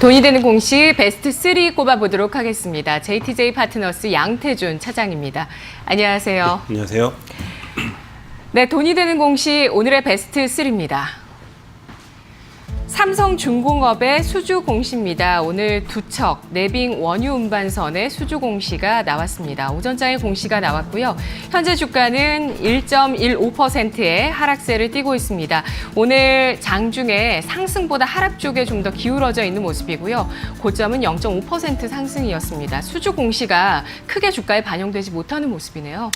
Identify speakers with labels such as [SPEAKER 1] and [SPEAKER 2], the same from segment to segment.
[SPEAKER 1] 돈이 되는 공시 베스트 3 꼽아보도록 하겠습니다. JTJ 파트너스 양태준 차장입니다. 안녕하세요.
[SPEAKER 2] 네, 안녕하세요.
[SPEAKER 1] 네, 돈이 되는 공시 오늘의 베스트 3입니다. 삼성중공업의 수주 공시입니다. 오늘 두 척 내빙 원유 운반선의 수주 공시가 나왔습니다. 오전장에 공시가 나왔고요. 현재 주가는 1.15%의 하락세를 띠고 있습니다. 오늘 장중에 상승보다 하락 쪽에 좀 더 기울어져 있는 모습이고요. 고점은 0.5% 상승이었습니다. 수주 공시가 크게 주가에 반영되지 못하는 모습이네요.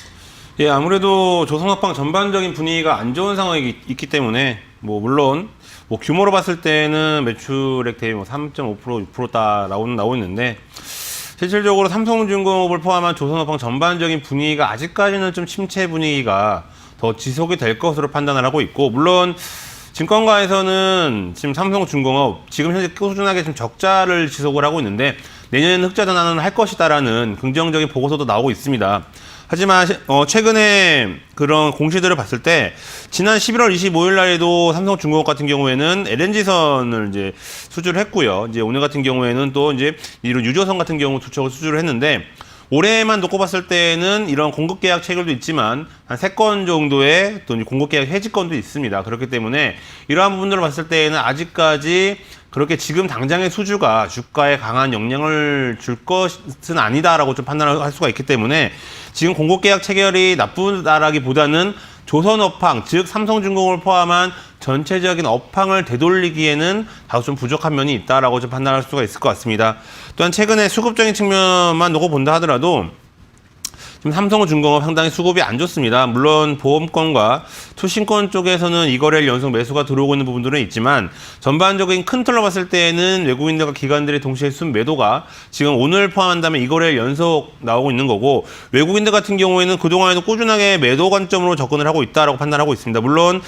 [SPEAKER 2] 예, 아무래도 조선업황 전반적인 분위기가 안 좋은 상황이 있기 때문에 물론 규모로 봤을 때는 매출액 대비 3.5%, 6%다 나오고 있는데 실질적으로 삼성중공업을 포함한 조선업황 전반적인 분위기가 아직까지는 좀 침체 분위기가 더 지속이 될 것으로 판단을 하고 있고, 물론 증권가에서는 지금 삼성중공업 지금 현재 꾸준하게 좀 적자를 지속을 하고 있는데 내년에는 흑자 전환을 할 것이다라는 긍정적인 보고서도 나오고 있습니다. 하지만 최근에 그런 공시들을 봤을 때 지난 11월 25일 날에도 삼성중공업 같은 경우에는 LNG선을 이제 수주를 했고요. 이제 오늘 같은 경우에는 또 이제 이런 유조선 같은 경우 두 척을 수주를 했는데 올해만 놓고 봤을 때는 이런 공급 계약 체결도 있지만 한 3건 정도의 또 공급 계약 해지건도 있습니다. 그렇기 때문에 이러한 부분들을 봤을 때에는 아직까지 그렇게 지금 당장의 수주가 주가에 강한 영향을 줄 것은 아니다라고 좀 판단을 할 수가 있기 때문에 지금 공급계약 체결이 나쁘다라기보다는 조선업황, 즉 삼성중공업을 포함한 전체적인 업황을 되돌리기에는 다소 좀 부족한 면이 있다라고 좀 판단할 수가 있을 것 같습니다. 또한 최근에 수급적인 측면만 놓고 본다 하더라도 지금 삼성중공업 상당히 수급이 안 좋습니다. 물론 보험권과 투신권 쪽에서는 이거래일 연속 매수가 들어오고 있는 부분들은 있지만 전반적인 큰 틀로 봤을 때는 외국인들과 기관들의 동시에 순매도가 지금 오늘 포함한다면 이거래일 연속 나오고 있는 거고, 외국인들 같은 경우에는 그동안에도 꾸준하게 매도 관점으로 접근을 하고 있다라고 판단하고 있습니다. 물론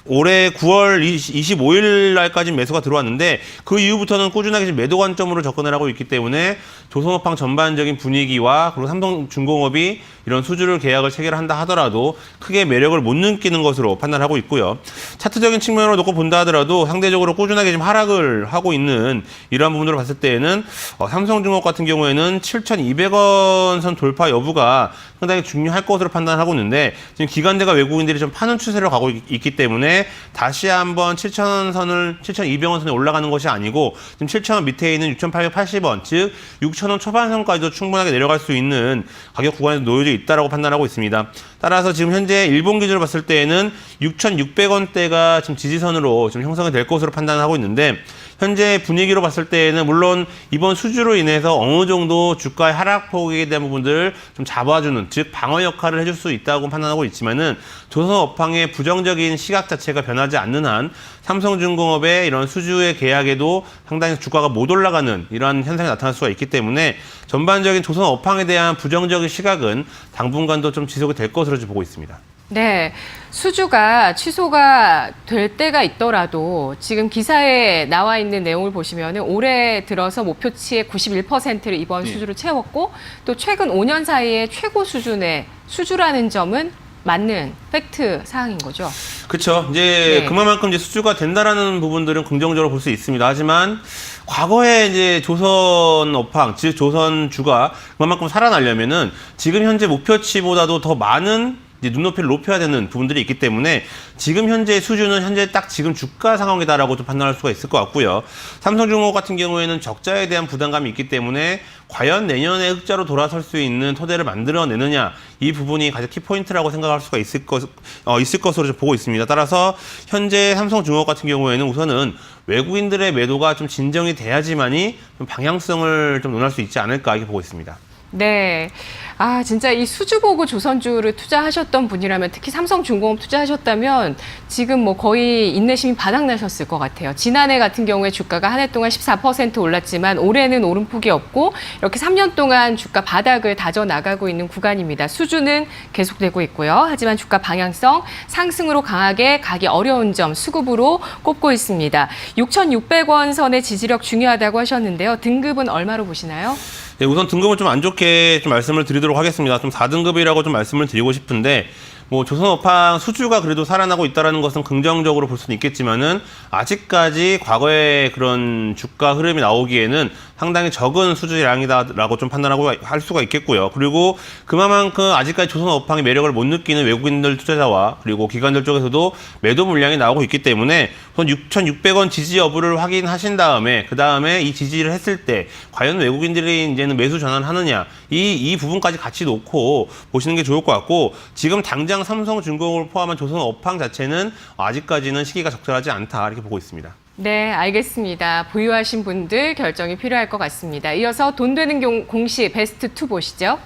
[SPEAKER 2] 올해 9월 25일 날까지 매수가 들어왔는데 그 이후부터는 꾸준하게 매도 관점으로 접근을 하고 있기 때문에 조선업황 전반적인 분위기와 그리고 삼성중공업이 이런 수주를 계약을 체결한다 하더라도 크게 매력을 못 느끼는 것으로 판단하고 있고요. 차트적인 측면으로 놓고 본다 하더라도 상대적으로 꾸준하게 지금 하락을 하고 있는 이러한 부분으로 봤을 때에는 삼성중공업 같은 경우에는 7,200원 선 돌파 여부가 상당히 중요할 것으로 판단하고 있는데 지금 기관들과 외국인들이 좀 파는 추세로 가고 있기 때문에 다시 한번 7,200원 선에 올라가는 것이 아니고 지금 7,000원 밑에 있는 6,880원, 즉 6,000원 초반선까지도 충분하게 내려갈 수 있는 가격 구간에 놓여져 있다라고 판단하고 있습니다. 따라서 지금 현재 일본 기준으로 봤을 때에는 6,600원대가 지금 지지선으로 지금 형성이 될 것으로 판단하고 있는데 현재 분위기로 봤을 때에는 물론 이번 수주로 인해서 어느 정도 주가의 하락폭에 대한 부분들을 좀 잡아주는, 즉 방어 역할을 해줄 수 있다고 판단하고 있지만은 조선업황의 부정적인 시각 자체가 변하지 않는 한 삼성중공업의 이런 수주의 계약에도 상당히 주가가 못 올라가는 이러한 현상이 나타날 수가 있기 때문에 전반적인 조선업황에 대한 부정적인 시각은 당분간도 좀 지속이 될 것으로 보고 있습니다.
[SPEAKER 1] 네, 수주가 취소가 될 때가 있더라도 지금 기사에 나와 있는 내용을 보시면 올해 들어서 목표치의 91%를 이번 수주로 채웠고 또 최근 5년 사이에 최고 수준의 수주라는 점은 맞는 팩트 사항인 거죠.
[SPEAKER 2] 그렇죠. 이제 그만큼 이제 수주가 된다라는 부분들은 긍정적으로 볼 수 있습니다. 하지만 과거에 이제 조선 업황, 즉 조선주가 그만큼 살아나려면은 지금 현재 목표치보다도 더 많은 이제 눈높이를 높여야 되는 부분들이 있기 때문에 지금 현재 수준은 현재 딱 지금 주가 상황이다라고 좀 판단할 수가 있을 것 같고요. 삼성중공업 같은 경우에는 적자에 대한 부담감이 있기 때문에 과연 내년에 흑자로 돌아설 수 있는 토대를 만들어내느냐, 이 부분이 가장 키포인트라고 생각할 수가 있을 것으로 보고 있습니다. 따라서 현재 삼성중공업 같은 경우에는 우선은 외국인들의 매도가 좀 진정이 돼야지만이 좀 방향성을 좀 논할 수 있지 않을까 이렇게 보고 있습니다.
[SPEAKER 1] 네. 아, 진짜 이 수주 보고 조선주를 투자하셨던 분이라면, 특히 삼성중공업 투자하셨다면 지금 거의 인내심이 바닥나셨을 것 같아요. 지난해 같은 경우에 주가가 한 해 동안 14% 올랐지만 올해는 오름폭이 없고 이렇게 3년 동안 주가 바닥을 다져나가고 있는 구간입니다. 수주는 계속되고 있고요. 하지만 주가 방향성 상승으로 강하게 가기 어려운 점 수급으로 꼽고 있습니다. 6,600원 선의 지지력 중요하다고 하셨는데요. 등급은 얼마로 보시나요?
[SPEAKER 2] 네, 우선 등급을 좀 안 좋게 좀 말씀을 드리도록 하겠습니다. 좀 4등급이라고 좀 말씀을 드리고 싶은데 뭐 조선업황 수주가 그래도 살아나고 있다는 것은 긍정적으로 볼 수는 있겠지만은 아직까지 과거의 그런 주가 흐름이 나오기에는 상당히 적은 수주량이다라고 좀 판단하고 할 수가 있겠고요. 그리고 그만큼 아직까지 조선업황의 매력을 못 느끼는 외국인들 투자자와 그리고 기관들 쪽에서도 매도 물량이 나오고 있기 때문에 우선 6,600원 지지 여부를 확인하신 다음에 그 다음에 이 지지를 했을 때 과연 외국인들이 이제는 매수 전환하느냐 이 부분까지 같이 놓고 보시는 게 좋을 것 같고 지금 당장 삼성중공업을 포함한 조선업황 자체는 아직까지는 시기가 적절하지 않다 이렇게 보고 있습니다.
[SPEAKER 1] 네, 알겠습니다. 보유하신 분들 결정이 필요할 것 같습니다. 이어서 돈 되는 공시 베스트 2 보시죠.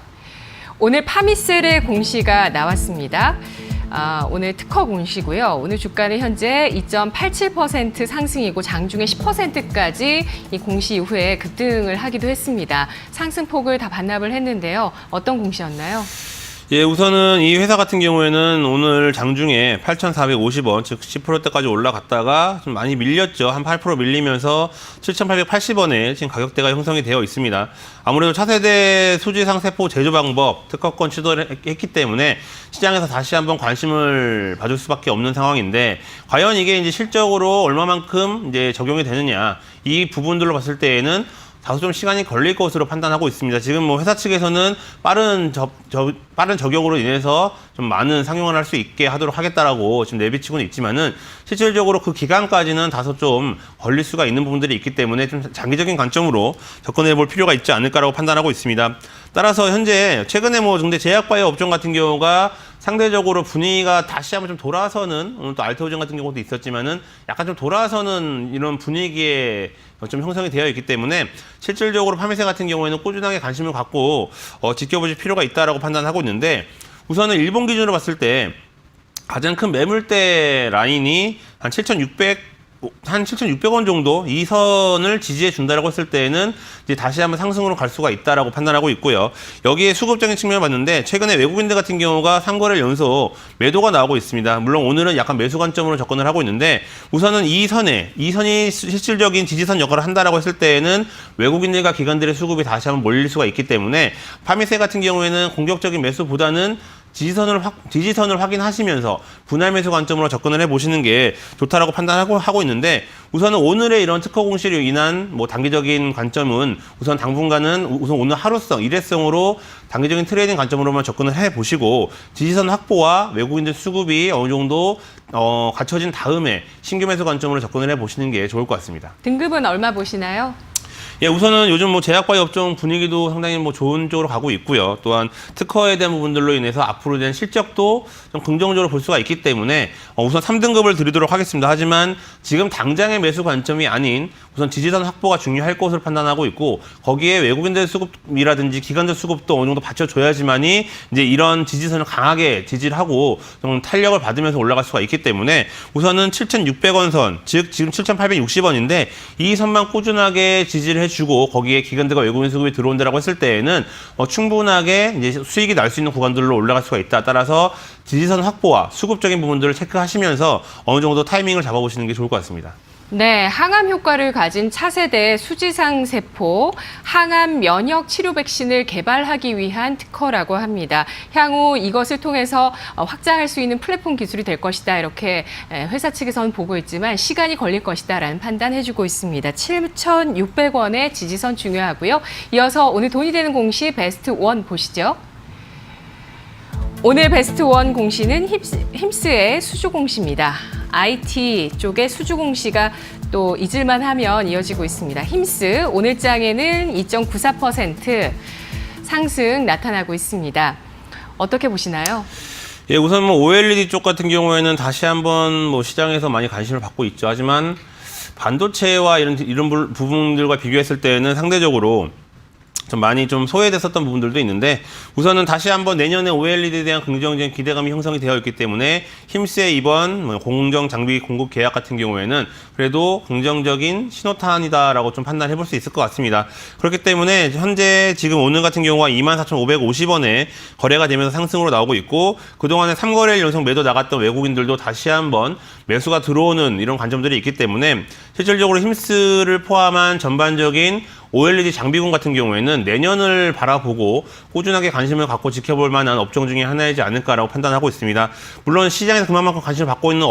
[SPEAKER 1] 오늘 파미셀의 공시가 나왔습니다. 오늘 특허 공시고요. 오늘 주가는 현재 2.87% 상승이고 장중에 10%까지 이 공시 이후에 급등을 하기도 했습니다. 상승폭을 다 반납을 했는데요. 어떤 공시였나요?
[SPEAKER 2] 예, 우선은 이 회사 같은 경우에는 오늘 장중에 8,450원, 즉 10%대까지 올라갔다가 좀 많이 밀렸죠. 한 8% 밀리면서 7,880원에 지금 가격대가 형성이 되어 있습니다. 아무래도 차세대 수지상 세포 제조 방법 특허권 취소를 했기 때문에 시장에서 다시 한번 관심을 봐줄 수밖에 없는 상황인데 과연 이게 이제 실적으로 얼마만큼 이제 적용이 되느냐 이 부분들로 봤을 때에는 다소 좀 시간이 걸릴 것으로 판단하고 있습니다. 지금 뭐 회사 측에서는 빠른 적용으로 인해서 좀 많은 상용을 할 수 있게 하도록 하겠다라고 지금 내비치고는 있지만은 실질적으로 그 기간까지는 다소 좀 걸릴 수가 있는 부분들이 있기 때문에 좀 장기적인 관점으로 접근해 볼 필요가 있지 않을까라고 판단하고 있습니다. 따라서 현재 최근에 뭐 근데 제약바이오 업종 같은 경우가 상대적으로 분위기가 다시 한번 좀 돌아서는 오늘 또 알테오젠 같은 경우도 있었지만은 약간 좀 돌아서는 이런 분위기에 좀 형성이 되어 있기 때문에 실질적으로 파미세 같은 경우에는 꾸준하게 관심을 갖고 지켜보실 필요가 있다라고 판단하고 있는데 우선은 일본 기준으로 봤을 때 가장 큰 매물대 라인이 한 7,600원 정도 이 선을 지지해 준다라고 했을 때에는 이제 다시 한번 상승으로 갈 수가 있다라고 판단하고 있고요. 여기에 수급적인 측면을 봤는데 최근에 외국인들 같은 경우가 3거래일 연속 매도가 나오고 있습니다. 물론 오늘은 약간 매수 관점으로 접근을 하고 있는데 우선은 이 선이 실질적인 지지선 역할을 한다라고 했을 때에는 외국인들과 기관들의 수급이 다시 한번 몰릴 수가 있기 때문에 파미세 같은 경우에는 공격적인 매수보다는 지지선을 확인하시면서 분할 매수 관점으로 접근을 해보시는 게 좋다라고 판단하고 있는데 우선은 오늘의 이런 특허 공시로 인한 뭐 단기적인 관점은 우선 당분간은 우선 오늘 하루성, 일회성으로 단기적인 트레이딩 관점으로만 접근을 해보시고 지지선 확보와 외국인들 수급이 어느 정도 갖춰진 다음에 신규 매수 관점으로 접근을 해보시는 게 좋을 것 같습니다.
[SPEAKER 1] 등급은 얼마 보시나요?
[SPEAKER 2] 예, 우선은 요즘 뭐 제약바이오 업종 분위기도 상당히 뭐 좋은 쪽으로 가고 있고요. 또한 특허에 대한 부분들로 인해서 앞으로 된 실적도 좀 긍정적으로 볼 수가 있기 때문에 우선 3등급을 드리도록 하겠습니다. 하지만 지금 당장의 매수 관점이 아닌 우선 지지선 확보가 중요할 것으로 판단하고 있고 거기에 외국인들 수급이라든지 기관들 수급도 어느 정도 받쳐줘야지만이 이제 이런 지지선을 강하게 지지를 하고 좀 탄력을 받으면서 올라갈 수가 있기 때문에 우선은 7,600원 선, 즉 지금 7,860원인데 이 선만 꾸준하게 지지를 해주고 거기에 기관들과 외국인 수급이 들어온다라고 했을 때에는 충분하게 이제 수익이 날 수 있는 구간들로 올라갈 수가 있다. 따라서 지지선 확보와 수급적인 부분들을 체크하시면서 어느 정도 타이밍을 잡아보시는 게 좋을 것 같습니다.
[SPEAKER 1] 네, 항암 효과를 가진 차세대 수지상 세포 항암 면역 치료 백신을 개발하기 위한 특허라고 합니다. 향후 이것을 통해서 확장할 수 있는 플랫폼 기술이 될 것이다. 이렇게 회사 측에서는 보고 있지만 시간이 걸릴 것이다라는 판단해주고 있습니다. 7,600원의 지지선 중요하고요. 이어서 오늘 돈이 되는 공시 베스트 1 보시죠. 오늘 베스트 1 공시는 힘스의 수주 공시입니다. IT 쪽의 수주 공시가 또 잊을만 하면 이어지고 있습니다. 힘스 오늘 장에는 2.94% 상승 나타나고 있습니다. 어떻게 보시나요?
[SPEAKER 2] 예, 우선 뭐 OLED 쪽 같은 경우에는 다시 한번 뭐 시장에서 많이 관심을 받고 있죠. 하지만 반도체와 이런 부분들과 비교했을 때는 상대적으로 좀 많이 좀 소외됐었던 부분들도 있는데 우선은 다시 한번 내년에 OLED에 대한 긍정적인 기대감이 형성이 되어 있기 때문에 힘스의 이번 공정 장비 공급 계약 같은 경우에는 그래도 긍정적인 신호탄이다라고 좀 판단해 볼 수 있을 것 같습니다. 그렇기 때문에 현재 지금 오늘 같은 경우가 24,550원에 거래가 되면서 상승으로 나오고 있고 그동안에 3거래일 연속 매도 나갔던 외국인들도 다시 한번 매수가 들어오는 이런 관점들이 있기 때문에 실질적으로 힘스를 포함한 전반적인 OLED 장비군 같은 경우에는 내년을 바라보고 꾸준하게 관심을 갖고 지켜볼 만한 업종 중에 하나이지 않을까라고 판단하고 있습니다. 물론 시장에서 그만큼 관심을 받고 있는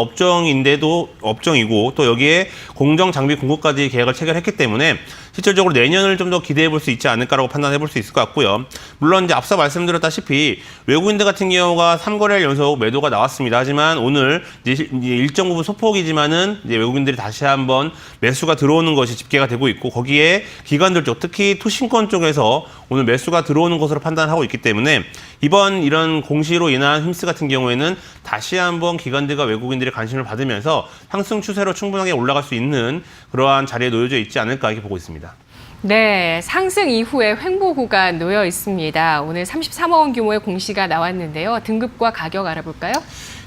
[SPEAKER 2] 업종이고 또 여기에 공정 장비 공급까지 계약을 체결했기 때문에 실질적으로 내년을 좀 더 기대해 볼 수 있지 않을까라고 판단해 볼 수 있을 것 같고요. 물론 이제 앞서 말씀드렸다시피 외국인들 같은 경우가 3거래일 연속 매도가 나왔습니다. 하지만 오늘 이제 일정 부분 소폭이지만은 이제 외국인들이 다시 한번 매수가 들어오는 것이 집계가 되고 있고 거기에 기관들 쪽 특히 투신권 쪽에서 오늘 매수가 들어오는 것으로 판단하고 있기 때문에 이번 이런 공시로 인한 힘스 같은 경우에는 다시 한번 기관들과 외국인들의 관심을 받으면서 상승 추세로 충분하게 올라갈 수 있는 그러한 자리에 놓여져 있지 않을까 이렇게 보고 있습니다.
[SPEAKER 1] 네, 상승 이후에 횡보구가 놓여 있습니다. 오늘 33억 원 규모의 공시가 나왔는데요. 등급과 가격 알아볼까요?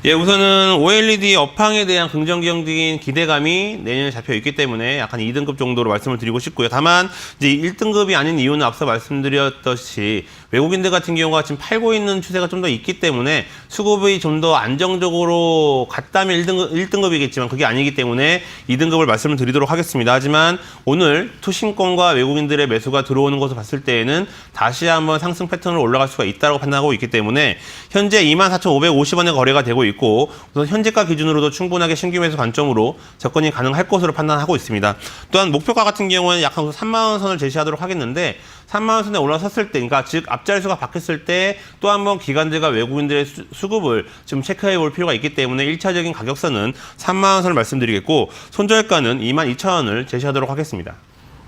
[SPEAKER 2] 예, 우선은 OLED 업황에 대한 긍정적인 기대감이 내년에 잡혀 있기 때문에 약간 2등급 정도로 말씀을 드리고 싶고요. 다만 이제 1등급이 아닌 이유는 앞서 말씀드렸듯이 외국인들 같은 경우가 지금 팔고 있는 추세가 좀 더 있기 때문에 수급이 좀 더 안정적으로 갔다면 1등급이겠지만 그게 아니기 때문에 2등급을 말씀을 드리도록 하겠습니다. 하지만 오늘 투신권과 외국인들의 매수가 들어오는 것을 봤을 때에는 다시 한번 상승 패턴으로 올라갈 수가 있다고 판단하고 있기 때문에 현재 24,550원에 거래가 되고 있고 우선 현재가 기준으로도 충분하게 신규 매수 관점으로 접근이 가능할 것으로 판단하고 있습니다. 또한 목표가 같은 경우는 약 3만 원 선을 제시하도록 하겠는데 3만 원 선에 올라섰을 때, 그러니까 즉 앞자리수가 바뀌었을 때 또 한 번 기관들과 외국인들의 수급을 좀 체크해 볼 필요가 있기 때문에 1차적인 가격선은 3만 원 선을 말씀드리겠고 손절가는 22,000원을 제시하도록 하겠습니다.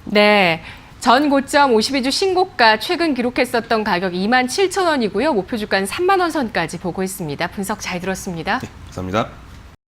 [SPEAKER 1] 네. 전 고점 52주 신고가 최근 기록했었던 가격 27,000원이고요. 목표 주가는 3만 원 선까지 보고 있습니다. 분석 잘 들었습니다.
[SPEAKER 2] 네, 감사합니다.